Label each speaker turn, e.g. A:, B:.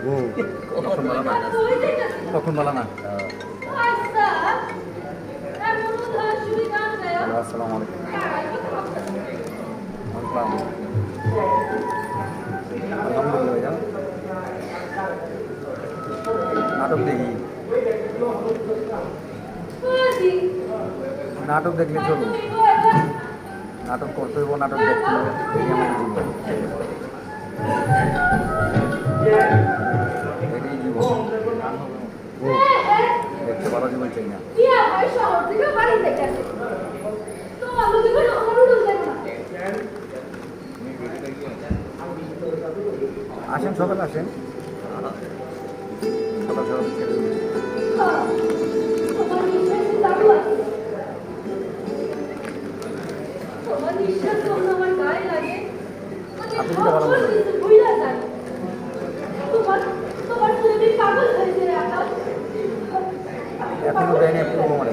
A: ও তখন বলা না, তখন বলা না। আসসালামু আলাইকুম। আলহামদুলিল্লাহ ভাইয়া। নাটক দেখি, নাটক দেখলে চলুন, নাটক করতে হইব, নাটক দেখতে হবে, এটাই আমার জীবন, এটাই জীবন। ও দেখতে ভালো জীবন চাই না। আসেন, সকালে আসেন, সকাল সকাল ছেড়ে দিন। আপনি যেটা ভালো বলেন। এখনো দেয়নি, পূর্ব মানে